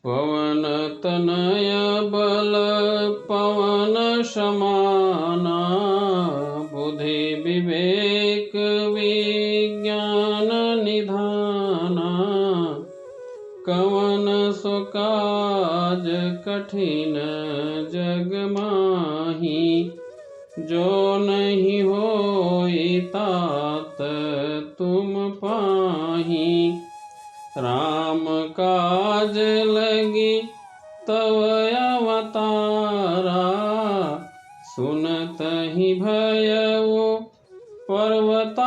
पवन तनय बल पवन समाना, बुद्धि विवेक विज्ञान निधाना। कवन सो काज कठिन जग माही, जो नहीं होई तात तुम पाही। राम काज लगी तव अवतारा, सुनत ही भयउ पर्वताकारा।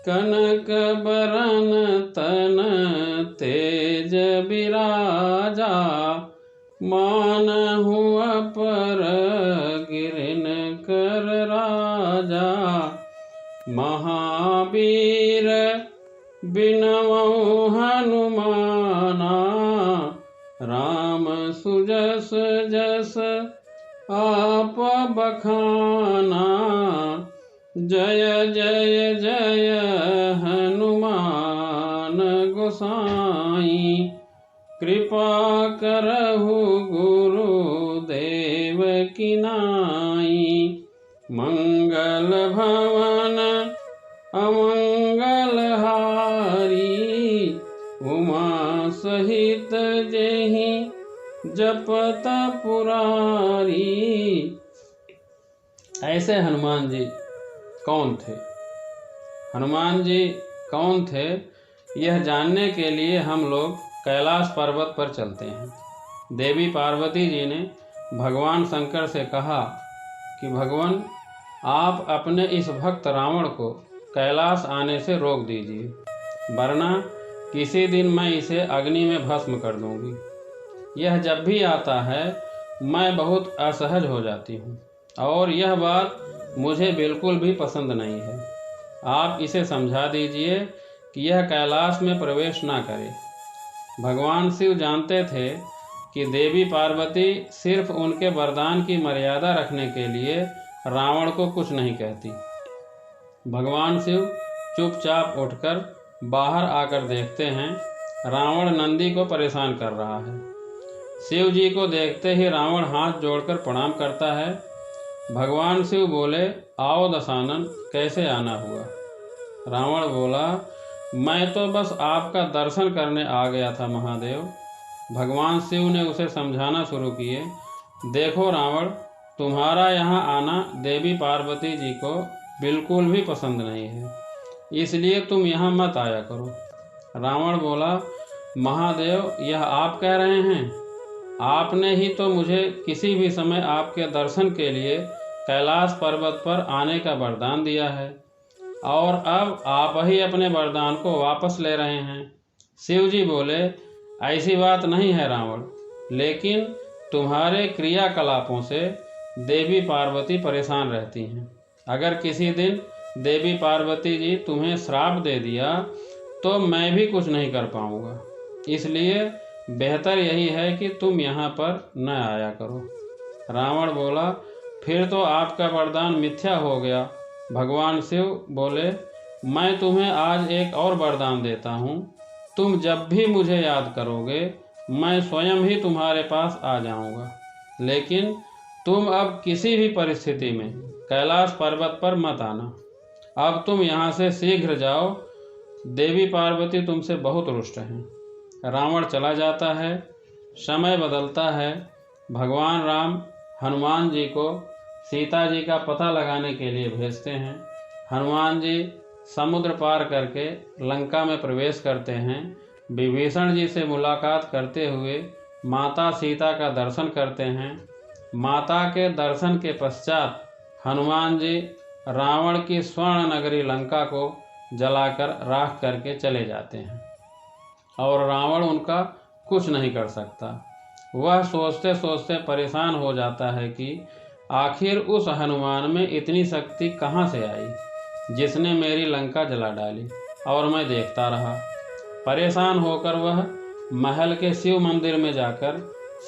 कनक बरन तन तेज बिराजा, मानहु अपर गिरन कर राजा। महावीर बिनवउ हनुमाना, राम सुजस जस आप बखाना। जय जय जय हनुमान गोसाई, कृपा करहु गुरुदेव की नाई। मंगल भवन अमंगल हारी, उमा सहित जेहि जपत पुरारी। ऐसे हनुमान जी कौन थे? हनुमान जी कौन थे, यह जानने के लिए हम लोग कैलाश पर्वत पर चलते हैं। देवी पार्वती जी ने भगवान शंकर से कहा कि भगवान, आप अपने इस भक्त रावण को कैलाश आने से रोक दीजिए, वरना किसी दिन मैं इसे अग्नि में भस्म कर दूंगी। यह जब भी आता है मैं बहुत असहज हो जाती हूँ, और यह बात मुझे बिल्कुल भी पसंद नहीं है। आप इसे समझा दीजिए कि यह कैलाश में प्रवेश ना करे। भगवान शिव जानते थे कि देवी पार्वती सिर्फ उनके वरदान की मर्यादा रखने के लिए रावण को कुछ नहीं कहती। भगवान शिव चुपचाप उठकर बाहर आकर देखते हैं, रावण नंदी को परेशान कर रहा है। शिव जी को देखते ही रावण हाथ जोड़कर प्रणाम करता है। भगवान शिव बोले, आओ दशानन, कैसे आना हुआ? रावण बोला, मैं तो बस आपका दर्शन करने आ गया था महादेव। भगवान शिव ने उसे समझाना शुरू किए, देखो रावण, तुम्हारा यहाँ आना देवी पार्वती जी को बिल्कुल भी पसंद नहीं है, इसलिए तुम यहाँ मत आया करो। रावण बोला, महादेव, यह आप कह रहे हैं? आपने ही तो मुझे किसी भी समय आपके दर्शन के लिए कैलाश पर्वत पर आने का वरदान दिया है, और अब आप ही अपने वरदान को वापस ले रहे हैं। शिव जी बोले, ऐसी बात नहीं है रावण, लेकिन तुम्हारे क्रियाकलापों से देवी पार्वती परेशान रहती हैं। अगर किसी दिन देवी पार्वती जी तुम्हें श्राप दे दिया तो मैं भी कुछ नहीं कर पाऊंगा, इसलिए बेहतर यही है कि तुम यहाँ पर न आया करो। रावण बोला, फिर तो आपका वरदान मिथ्या हो गया। भगवान शिव बोले, मैं तुम्हें आज एक और वरदान देता हूँ, तुम जब भी मुझे याद करोगे मैं स्वयं ही तुम्हारे पास आ जाऊँगा, लेकिन तुम अब किसी भी परिस्थिति में कैलाश पर्वत पर मत आना। अब तुम यहाँ से शीघ्र जाओ, देवी पार्वती तुमसे बहुत रुष्ट हैं। रावण चला जाता है। समय बदलता है। भगवान राम हनुमान जी को सीता जी का पता लगाने के लिए भेजते हैं। हनुमान जी समुद्र पार करके लंका में प्रवेश करते हैं। विभीषण जी से मुलाकात करते हुए माता सीता का दर्शन करते हैं। माता के दर्शन के पश्चात हनुमान जी रावण की स्वर्ण नगरी लंका को जलाकर राख करके चले जाते हैं, और रावण उनका कुछ नहीं कर सकता। वह सोचते सोचते परेशान हो जाता है कि आखिर उस हनुमान में इतनी शक्ति कहाँ से आई जिसने मेरी लंका जला डाली, और मैं देखता रहा। परेशान होकर वह महल के शिव मंदिर में जाकर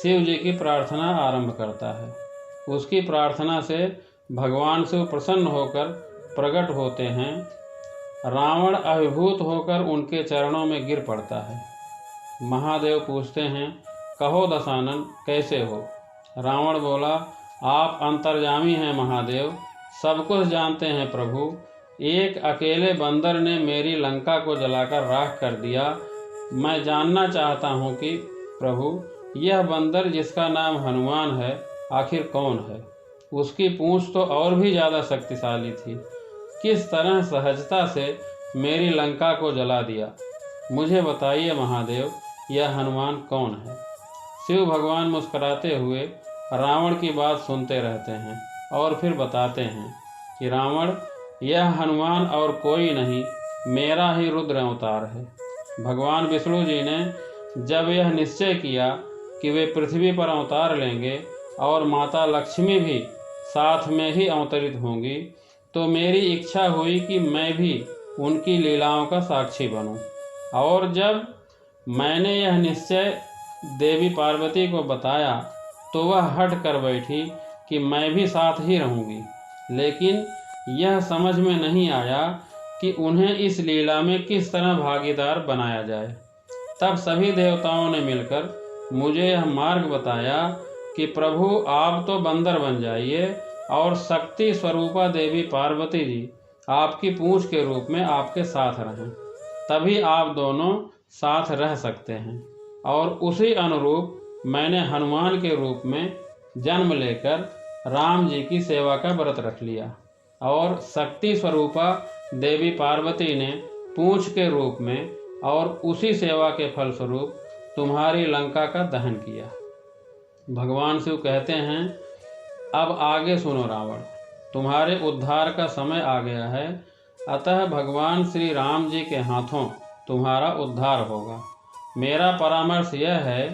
शिव जी की प्रार्थना आरंभ करता है। उसकी प्रार्थना से भगवान शिव प्रसन्न होकर प्रकट होते हैं। रावण अभिभूत होकर उनके चरणों में गिर पड़ता है। महादेव पूछते हैं, कहो दशानन कैसे हो? रावण बोला, आप अंतर्यामी हैं महादेव, सब कुछ जानते हैं प्रभु। एक अकेले बंदर ने मेरी लंका को जलाकर राख कर दिया। मैं जानना चाहता हूँ कि प्रभु, यह बंदर जिसका नाम हनुमान है आखिर कौन है? उसकी पूंछ तो और भी ज़्यादा शक्तिशाली थी। किस तरह सहजता से मेरी लंका को जला दिया? मुझे बताइए महादेव, यह हनुमान कौन है? शिव भगवान मुस्कुराते हुए रावण की बात सुनते रहते हैं और फिर बताते हैं कि रावण, यह हनुमान और कोई नहीं, मेरा ही रुद्र अवतार है। भगवान विष्णु जी ने जब यह निश्चय किया कि वे पृथ्वी पर अवतार लेंगे और माता लक्ष्मी भी साथ में ही अवतरित होंगी, तो मेरी इच्छा हुई कि मैं भी उनकी लीलाओं का साक्षी बनूं। और जब मैंने यह निश्चय देवी पार्वती को बताया तो वह हट कर बैठी कि मैं भी साथ ही रहूंगी। लेकिन यह समझ में नहीं आया कि उन्हें इस लीला में किस तरह भागीदार बनाया जाए। तब सभी देवताओं ने मिलकर मुझे यह मार्ग बताया कि प्रभु, आप तो बंदर बन जाइए और शक्ति स्वरूपा देवी पार्वती जी आपकी पूंछ के रूप में आपके साथ रहें, तभी आप दोनों साथ रह सकते हैं। और उसी अनुरूप मैंने हनुमान के रूप में जन्म लेकर राम जी की सेवा का व्रत रख लिया और शक्ति स्वरूपा देवी पार्वती ने पूंछ के रूप में और उसी सेवा के फलस्वरूप तुम्हारी लंका का दहन किया। भगवान शिव कहते हैं, अब आगे सुनो रावण, तुम्हारे उद्धार का समय आ गया है, अतः भगवान श्री राम जी के हाथों तुम्हारा उद्धार होगा। मेरा परामर्श यह है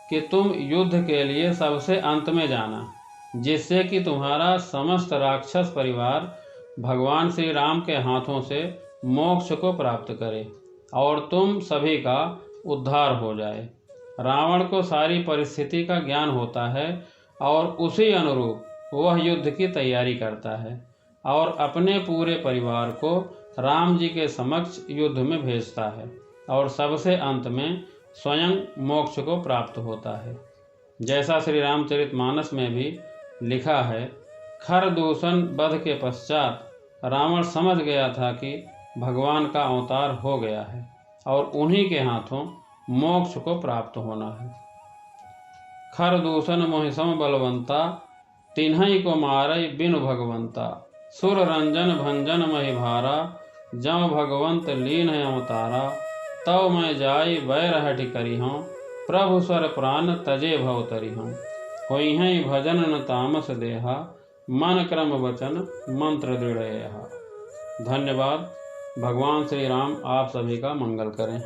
कि तुम युद्ध के लिए सबसे अंत में जाना, जिससे कि तुम्हारा समस्त राक्षस परिवार भगवान श्री राम के हाथों से मोक्ष को प्राप्त करे और तुम सभी का उद्धार हो जाए। रावण को सारी परिस्थिति का ज्ञान होता है और उसी अनुरूप वह युद्ध की तैयारी करता है और अपने पूरे परिवार को राम जी के समक्ष युद्ध में भेजता है और सबसे अंत में स्वयं मोक्ष को प्राप्त होता है। जैसा श्री रामचरितमानस में भी लिखा है, खर दूषण वध के पश्चात रावण समझ गया था कि भगवान का अवतार हो गया है और उन्हीं के हाथों मोक्ष को प्राप्त होना है। खर दूषण मोहिसम बलवंता, तिन्हई को मारई बिनु भगवंता, सुर रंजन भंजन महि भारा, जम भगवंत लीन है अवतारा, तव मैं जाई वैर हटि करी हूँ, प्रभु स्वर प्राण तजे भव तरी हूँ, होई हैं भजन न तामस देहा, मन क्रम वचन मंत्र दृढ़। धन्यवाद। भगवान श्री राम आप सभी का मंगल करें।